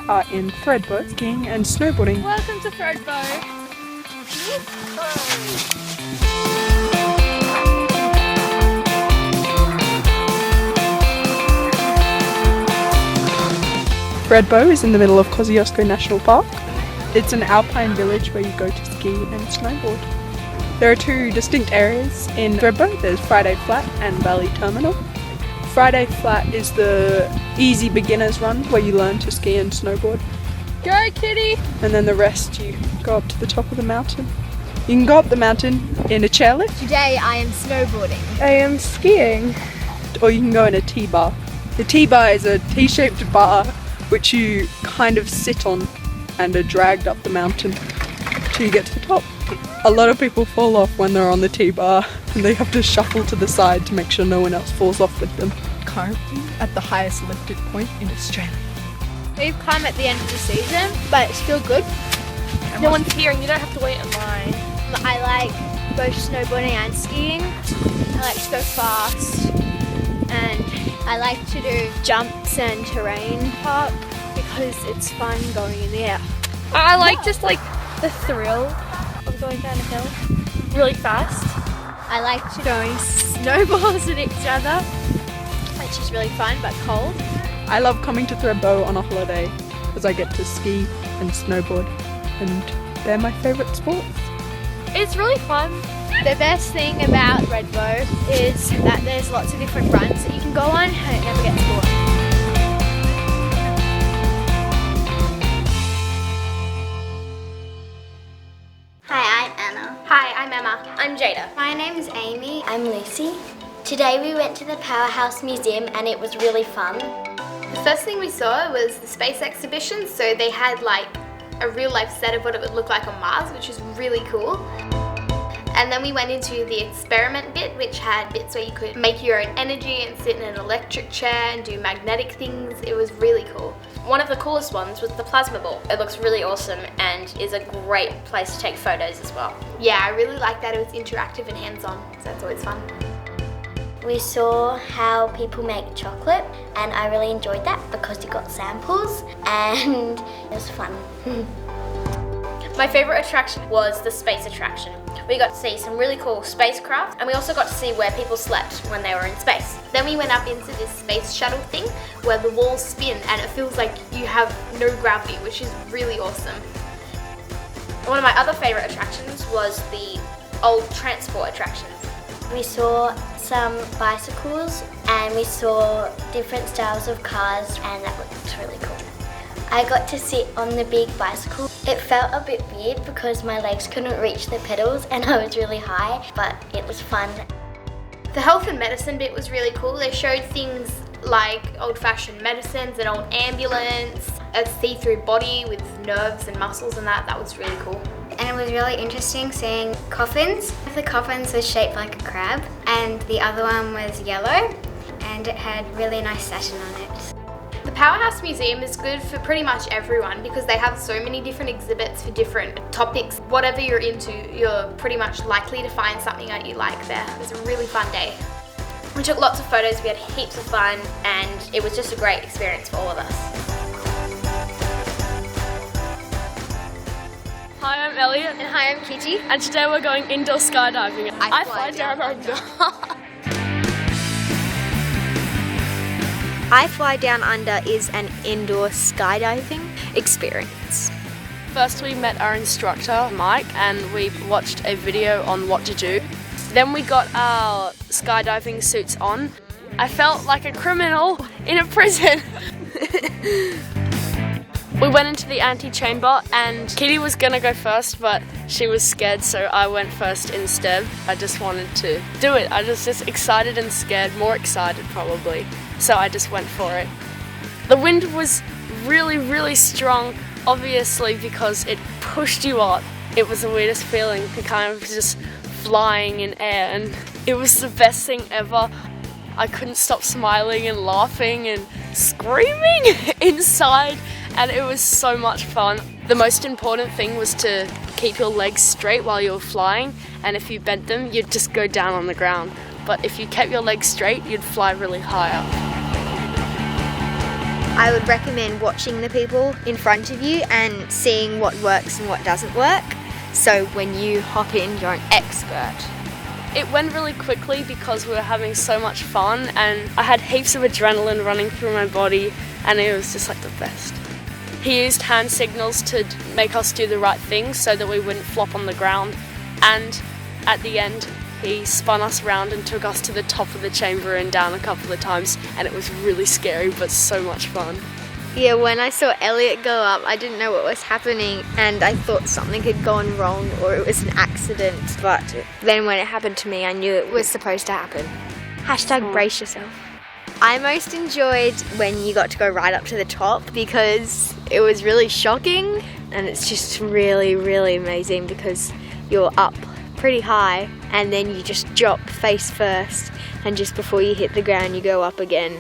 are in Thredbo, skiing and snowboarding. Welcome to Thredbo. Thredbo is in the middle of Kosciuszko National Park. It's an alpine village where you go to ski and snowboard. There are two distinct areas in Thredbo. There's Friday Flat and Valley Terminal. Friday Flat is the easy beginner's run where you learn to ski and snowboard. Go kitty! And then the rest you go up to the top of the mountain. You can go up the mountain in a chairlift. Today I am snowboarding. I am skiing. Or you can go in a T-bar. The T-bar is a T-shaped bar which you kind of sit on and are dragged up the mountain till you get to the top. A lot of people fall off when they're on the T-bar and they have to shuffle to the side to make sure no one else falls off with them. Currently at the highest lifted point in Australia. We've come at the end of the season, but it's still good. No one's here and you don't have to wait in line. I like both snowboarding and skiing. I like to go fast, and I like to do jumps and terrain park because it's fun going in the air. I like just like the thrill of going down a hill really fast. I like to throwing snowballs at each other, which is really fun but cold. I love coming to Thredbo on a holiday because I get to ski and snowboard and they're my favourite sports. It's really fun. The best thing about Thredbo is that there's lots of different runs that you can go on and it never gets boring. Hi, I'm Anna. Hi, I'm Emma. I'm Jada. My name is Amy. I'm Lucy. Today we went to the Powerhouse Museum and it was really fun. The first thing we saw was the space exhibition, so they had like a real life set of what it would look like on Mars, which is really cool. And then we went into the experiment bit, which had bits where you could make your own energy and sit in an electric chair and do magnetic things. It was really cool. One of the coolest ones was the plasma ball. It looks really awesome and is a great place to take photos as well. Yeah, I really like that it was interactive and hands-on, so that's always fun. We saw how people make chocolate and I really enjoyed that because you got samples and it was fun. My favourite attraction was the space attraction. We got to see some really cool spacecraft and we also got to see where people slept when they were in space. Then we went up into this space shuttle thing where the walls spin and it feels like you have no gravity, which is really awesome. One of my other favourite attractions was the old transport attraction. We saw some bicycles and we saw different styles of cars and that looked really cool. I got to sit on the big bicycle. It felt a bit weird because my legs couldn't reach the pedals and I was really high, but it was fun. The health and medicine bit was really cool. They showed things like old-fashioned medicines, an old ambulance, a see-through body with nerves and muscles and that was really cool. And it was really interesting seeing coffins. The coffins was shaped like a crab and the other one was yellow and it had really nice satin on it. The Powerhouse Museum is good for pretty much everyone because they have so many different exhibits for different topics. Whatever you're into, you're pretty much likely to find something that you like there. It was a really fun day. We took lots of photos, we had heaps of fun and it was just a great experience for all of us. Hi, I'm Elliot. And hi, I'm Kitty. And today we're going indoor skydiving. I fly down under. I Fly Down Under is an indoor skydiving experience. First we met our instructor, Mike, and we watched a video on what to do. Then we got our skydiving suits on. I felt like a criminal in a prison. We went into the antechamber and Kitty was gonna go first, but she was scared, so I went first instead. I just wanted to do it. I was just excited and scared, more excited probably. So I just went for it. The wind was really, really strong, obviously because it pushed you up. It was the weirdest feeling, kind of just flying in air, and it was the best thing ever. I couldn't stop smiling and laughing and screaming inside, and it was so much fun. The most important thing was to keep your legs straight while you were flying, and if you bent them, you'd just go down on the ground. But if you kept your legs straight, you'd fly really high up. I would recommend watching the people in front of you and seeing what works and what doesn't work. So when you hop in, you're an expert. It went really quickly because we were having so much fun and I had heaps of adrenaline running through my body and it was just like the best. He used hand signals to make us do the right thing so that we wouldn't flop on the ground, and at the end he spun us around and took us to the top of the chamber and down a couple of times, and it was really scary but so much fun. Yeah, when I saw Elliot go up, I didn't know what was happening and I thought something had gone wrong or it was an accident. But then when it happened to me, I knew it was supposed to happen. Hashtag brace yourself. I most enjoyed when you got to go right up to the top because it was really shocking, and it's just really, really amazing because you're up pretty high and then you just drop face first, and just before you hit the ground you go up again.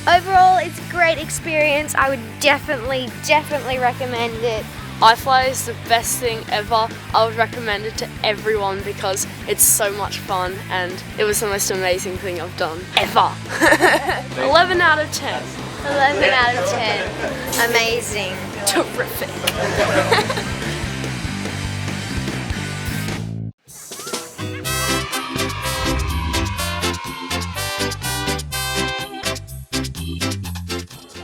Overall, it's a great experience. I would definitely recommend it. iFly is the best thing ever. I would recommend it to everyone because it's so much fun and it was the most amazing thing I've done ever. 11 out of 10. 11 out of 10. Amazing. Terrific.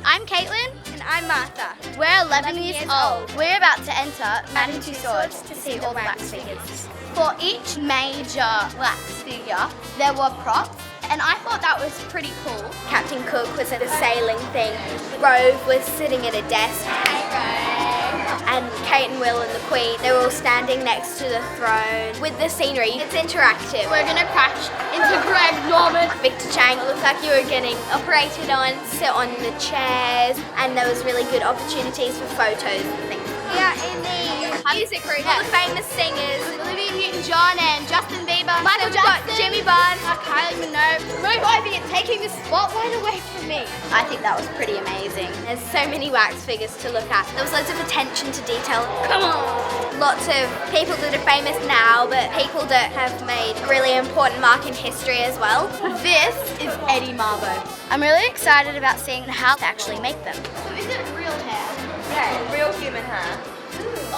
I'm Caitlin. And I'm Martha. We're 11 years old. We're about to enter Madame Tussauds to see all the wax figures. For each major wax figure, there were props, and I thought that was pretty cool. Captain Cook was at a sailing thing. Rove was sitting at a desk. Hey, Rove. And Kate and Will and the Queen, they were all standing next to the throne. With the scenery, it's interactive. We're gonna crash into Greg Norman. Victor Chang, it looked like you were getting operated on, sit on the chairs, and there was really good opportunities for photos and things. Yeah, in the music room, all the famous singers, Olivia Newton-John and Justin Bieber, Michael Jackson, Jimmy Barnes, Kylie Minogue, Move Ivy, and taking the spotlight away from me. I think that was pretty amazing. There's so many wax figures to look at. There was loads of attention to detail. Come on! Lots of people that are famous now, but people that have made a really important mark in history as well. This is Eddie Marbo. I'm really excited about seeing how to actually make them. So is it real hair? Yeah, real human hair.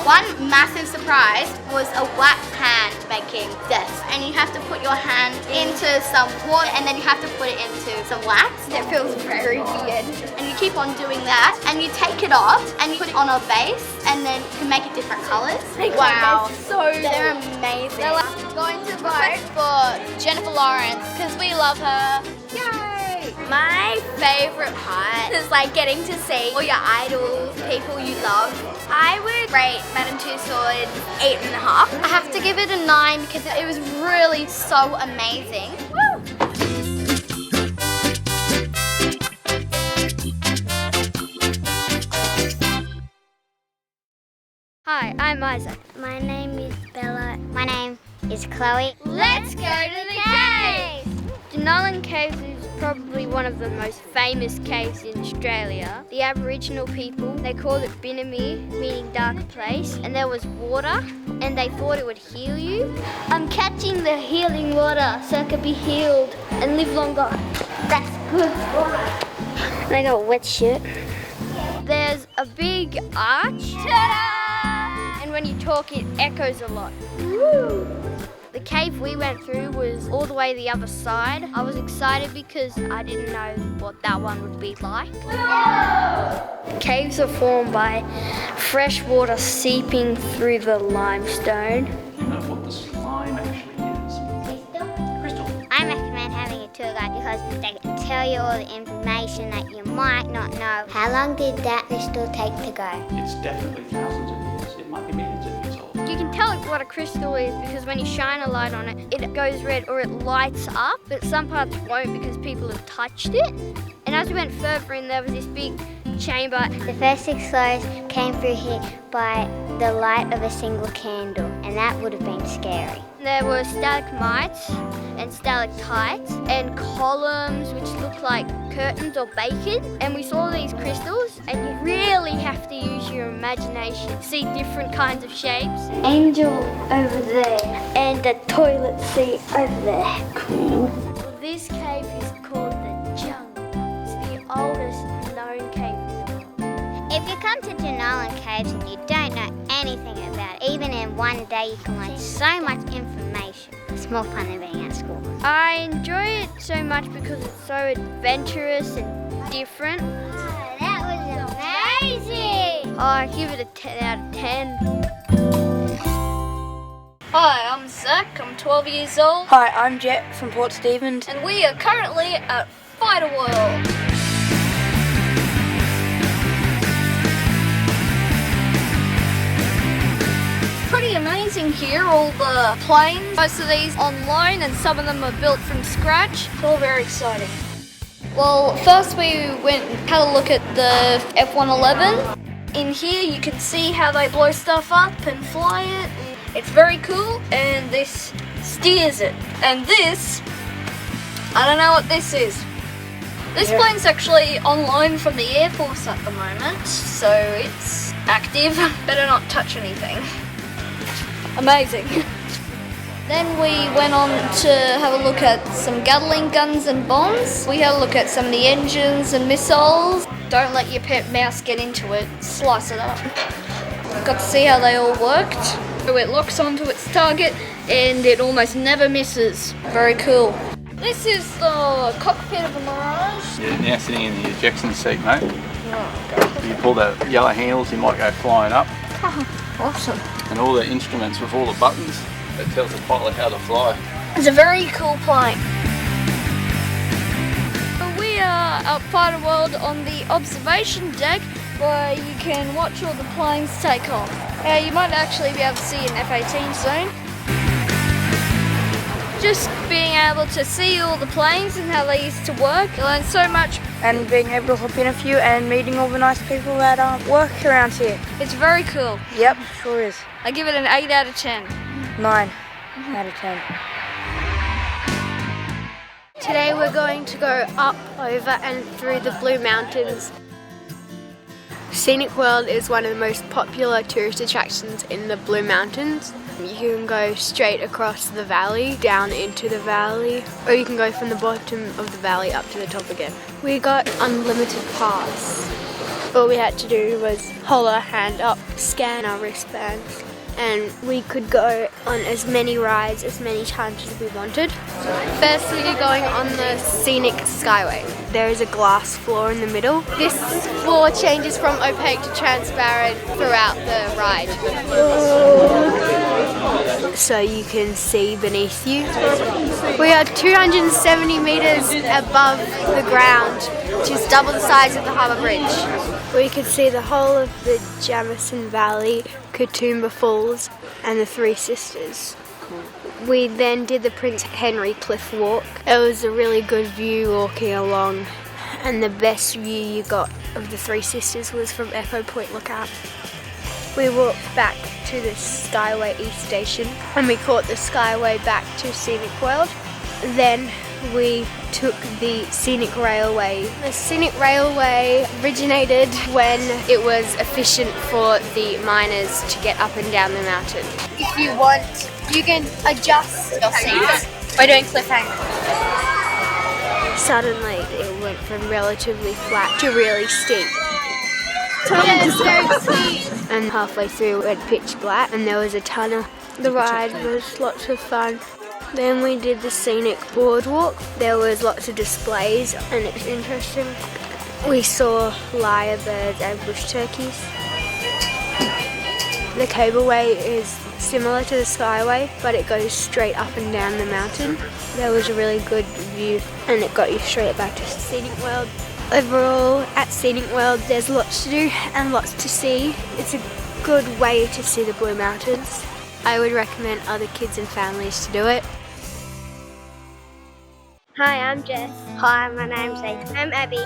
One massive surprise was a wax hand making desk, and you have to put your hand into some water and then you have to put it into some wax. It feels very weird, and you keep on doing that and you take it off and you put it on a base and then you can make it different colors. Wow, they're amazing. They're going to vote for Jennifer Lawrence because we love her. Yay! My favorite part is like getting to see all your idols, people you love. I would rate Madame Tussauds 8.5. I have to give it a 9 because it was really so amazing. Woo! Hi, I'm Isaac. My name is Bella. My name is Chloe. Let's go to the cave! Jenolan Caves is probably one of the most famous caves in Australia. The Aboriginal people, they called it Binamir, meaning dark place, and there was water, and they thought it would heal you. I'm catching the healing water so I could be healed and live longer. That's good water. And I got a wet shirt. There's a big arch. Ta-da! And when you talk, it echoes a lot. Woo! The cave we went through was all the way the other side. I was excited because I didn't know what that one would be like. Caves are formed by fresh water seeping through the limestone. Do you know what the slime actually is? Crystal. I recommend having a tour guide because they can tell you all the information that you might not know. How long did that crystal take to go? It's definitely thousands of years. It might be millions of years old. You can tell what a crystal is because when you shine a light on it, it goes red or it lights up, but some parts won't because people have touched it. And as we went further in, there was this big chamber. The first 6 floors came through here by the light of a single candle, and that would have been scary. There were stalagmites and stalactites and columns which looked like curtains or bacon. And we saw these crystals, and you really have to use your imagination to see different kinds of shapes. Angel over there and the toilet seat over there. Cool. This cave is called the Jungle. It's the oldest known come to Jenolan Caves and you don't know anything about it, even in one day you can learn so much information. It's more fun than being at school. I enjoy it so much because it's so adventurous and different. Oh, that was amazing! I give it a 10 out of 10. Hi, I'm Zach, I'm 12 years old. Hi, I'm Jet from Port Stephens. And we are currently at Fighter World. Pretty amazing here, all the planes. Most of these online and some of them are built from scratch. It's all very exciting. Well, first we went and had a look at the F-111. In here you can see how they blow stuff up and fly it. It's very cool, and this steers it. And this, I don't know what this is. This plane's actually online from the Air Force at the moment, so it's active. Better not touch anything. Amazing. Then we went on to have a look at some Gatling guns and bombs. We had a look at some of the engines and missiles. Don't let your pet mouse get into it, slice it up. Got to see how they all worked. So it locks onto its target and it almost never misses. Very cool. This is the cockpit of a Mirage. You're now sitting in the ejection seat, mate. If you pull the yellow handles, you might go flying up. Awesome. And all the instruments with all the buttons, that tells the pilot how to fly. It's a very cool plane. We are at Fighter World on the observation deck where you can watch all the planes take off. You might actually be able to see an F-18 soon. Just being able to see all the planes and how they used to work, you learn so much. And being able to hop in a few and meeting all the nice people that work around here. It's very cool. Yep, sure is. I give it an 8 out of 10. 9 out of 10. Today we're going to go up, over and through the Blue Mountains. Scenic World is one of the most popular tourist attractions in the Blue Mountains. You can go straight across the valley, down into the valley, or you can go from the bottom of the valley up to the top again. We got unlimited pass. All we had to do was hold our hand up, scan our wristbands, and we could go on as many rides as many times as we wanted. Firstly, you're going on the Scenic Skyway. There is a glass floor in the middle. This floor changes from opaque to transparent throughout the ride. So you can see beneath you. We are 270 meters above the ground, which is double the size of the Harbour Bridge. We could see the whole of the Jamison Valley, Katoomba Falls and the Three Sisters. We then did the Prince Henry Cliff Walk. It was a really good view walking along, and the best view you got of the Three Sisters was from Echo Point Lookout. We walked back to the Skyway East Station and we caught the Skyway back to Scenic World. Then we took the Scenic Railway. The Scenic Railway originated when it was efficient for the miners to get up and down the mountain. If you want, you can adjust your seats by doing cliffhanger. Suddenly it went from relatively flat to really steep. And halfway through it went pitch black and there was a tunnel. The ride was lots of fun. Then we did the Scenic Boardwalk. There was lots of displays and it's interesting. We saw lyrebirds and bush turkeys. The cableway is similar to the Skyway, but it goes straight up and down the mountain. There was a really good view and it got you straight back to Scenic World. Overall, at Scenic World, there's lots to do and lots to see. It's a good way to see the Blue Mountains. I would recommend other kids and families to do it. Hi, I'm Jess. Hi, my name's Aiden. I'm Abby.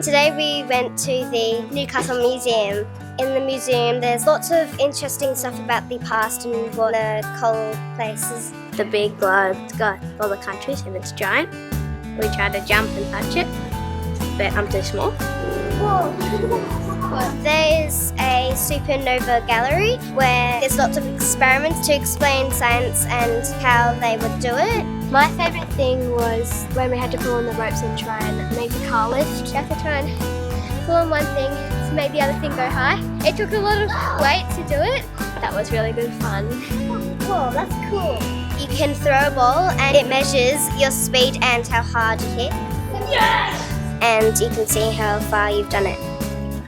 Today we went to the Newcastle Museum. In the museum there's lots of interesting stuff about the past and what the coal places. The big globe's got all the countries and it's giant. We tried to jump and touch it, but I'm too small. There's a supernova gallery where there's lots of experiments to explain science and how they would do it. My favourite thing was when we had to pull on the ropes and try and make the car lift. You have to try and pull on one thing to make the other thing go high. It took a lot of weight to do it. That was really good fun. Whoa, that's cool. You can throw a ball and it measures your speed and how hard you hit. Yes! And you can see how far you've done it.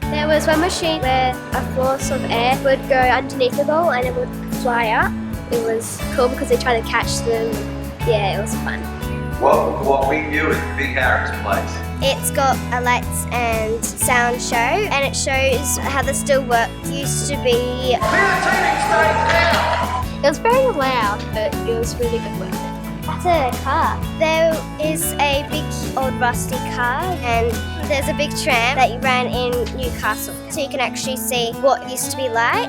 There was one machine where a force of air would go underneath the ball and it would fly up. It was cool because they tried to catch them. Yeah, it was fun. Welcome to what we do at Big Harris Place. It's got a lights and sound show and it shows how the still work used to be. It was very loud, but it was really good work. That's a car. There is a big old rusty car and there's a big tram that you ran in Newcastle. So you can actually see what it used to be like.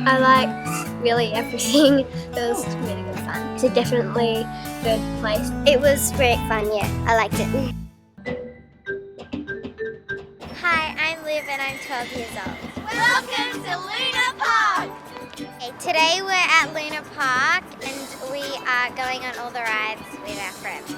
I liked really everything. It was really good fun. It's a definitely good place. It was great fun, yeah. I liked it. Hi, I'm Liv and I'm 12 years old. Welcome to Luna Park! Today we're at Luna Park and we are going on all the rides with our friends.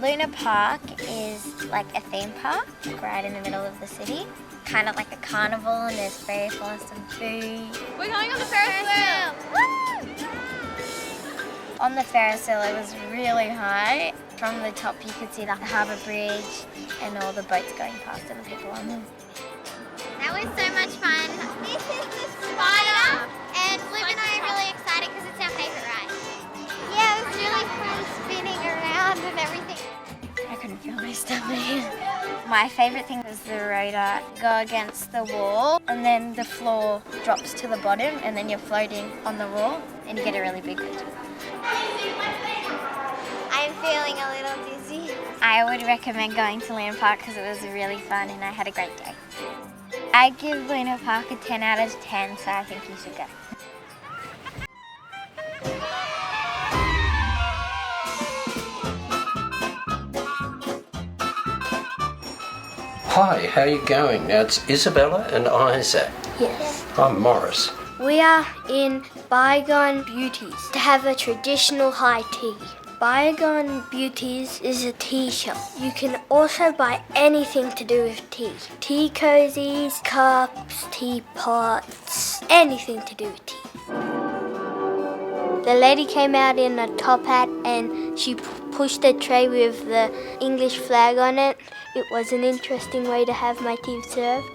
Luna Park is like a theme park right in the middle of the city. Kind of like a carnival and there's very awesome food. We're going on the Ferris wheel! Woo! On the Ferris wheel it was really high. From the top you could see the harbour bridge and all the boats going past and the people on them. That was so much fun. This is the spider. And Liv and I are really excited because it's our favourite ride. Yeah, it was really fun spinning around and everything. I couldn't feel my stomach. My favourite thing was the rotor. Go against the wall and then the floor drops to the bottom and then you're floating on the wall and you get a really big picture. I'm feeling a little dizzy. I would recommend going to Luna Park because it was really fun and I had a great day. I give Luna Park a 10 out of 10, so I think you should go. Hi, how are you going? Now it's Isabella and Isaac. Yes. I'm Morris. We are in Bygone Beauties to have a traditional high tea. Bygone Beauties is a tea shop. You can also buy anything to do with tea. Tea cozies, cups, teapots, anything to do with tea. The lady came out in a top hat and she pushed a tray with the English flag on it. It was an interesting way to have my tea served.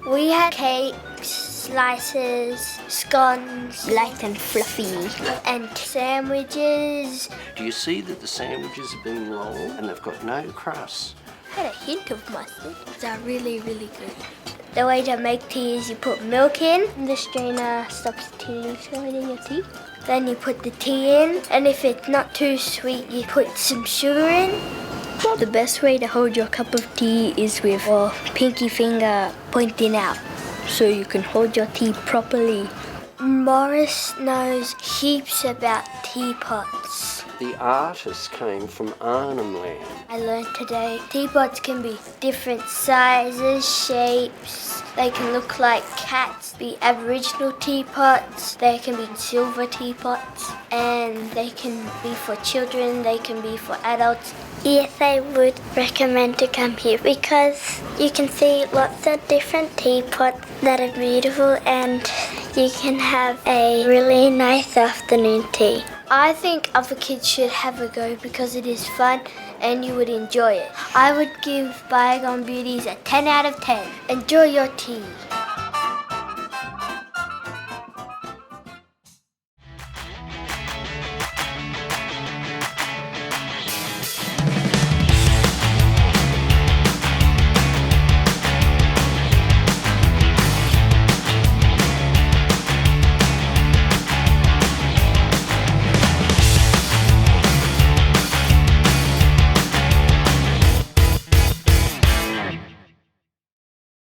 We had cakes, slices, scones, light and fluffy, and sandwiches. Do you see that the sandwiches have been long and they've got no crust? Had a hint of mustard. They're really, really good. The way to make tea is you put milk in, and the strainer stops the tea leaves going in your tea. Then you put the tea in, and if it's not too sweet, you put some sugar in. The best way to hold your cup of tea is with your pinky finger pointing out, so you can hold your tea properly. Morris knows heaps about teapots. The artist came from Arnhem Land. I learned today teapots can be different sizes, shapes. They can look like cats, be Aboriginal teapots. They can be silver teapots, and they can be for children, they can be for adults. Yes, I would recommend to come here because you can see lots of different teapots that are beautiful and you can have a really nice afternoon tea. I think other kids should have a go because it is fun and you would enjoy it. I would give Bygone Beauties a 10 out of 10. Enjoy your tea.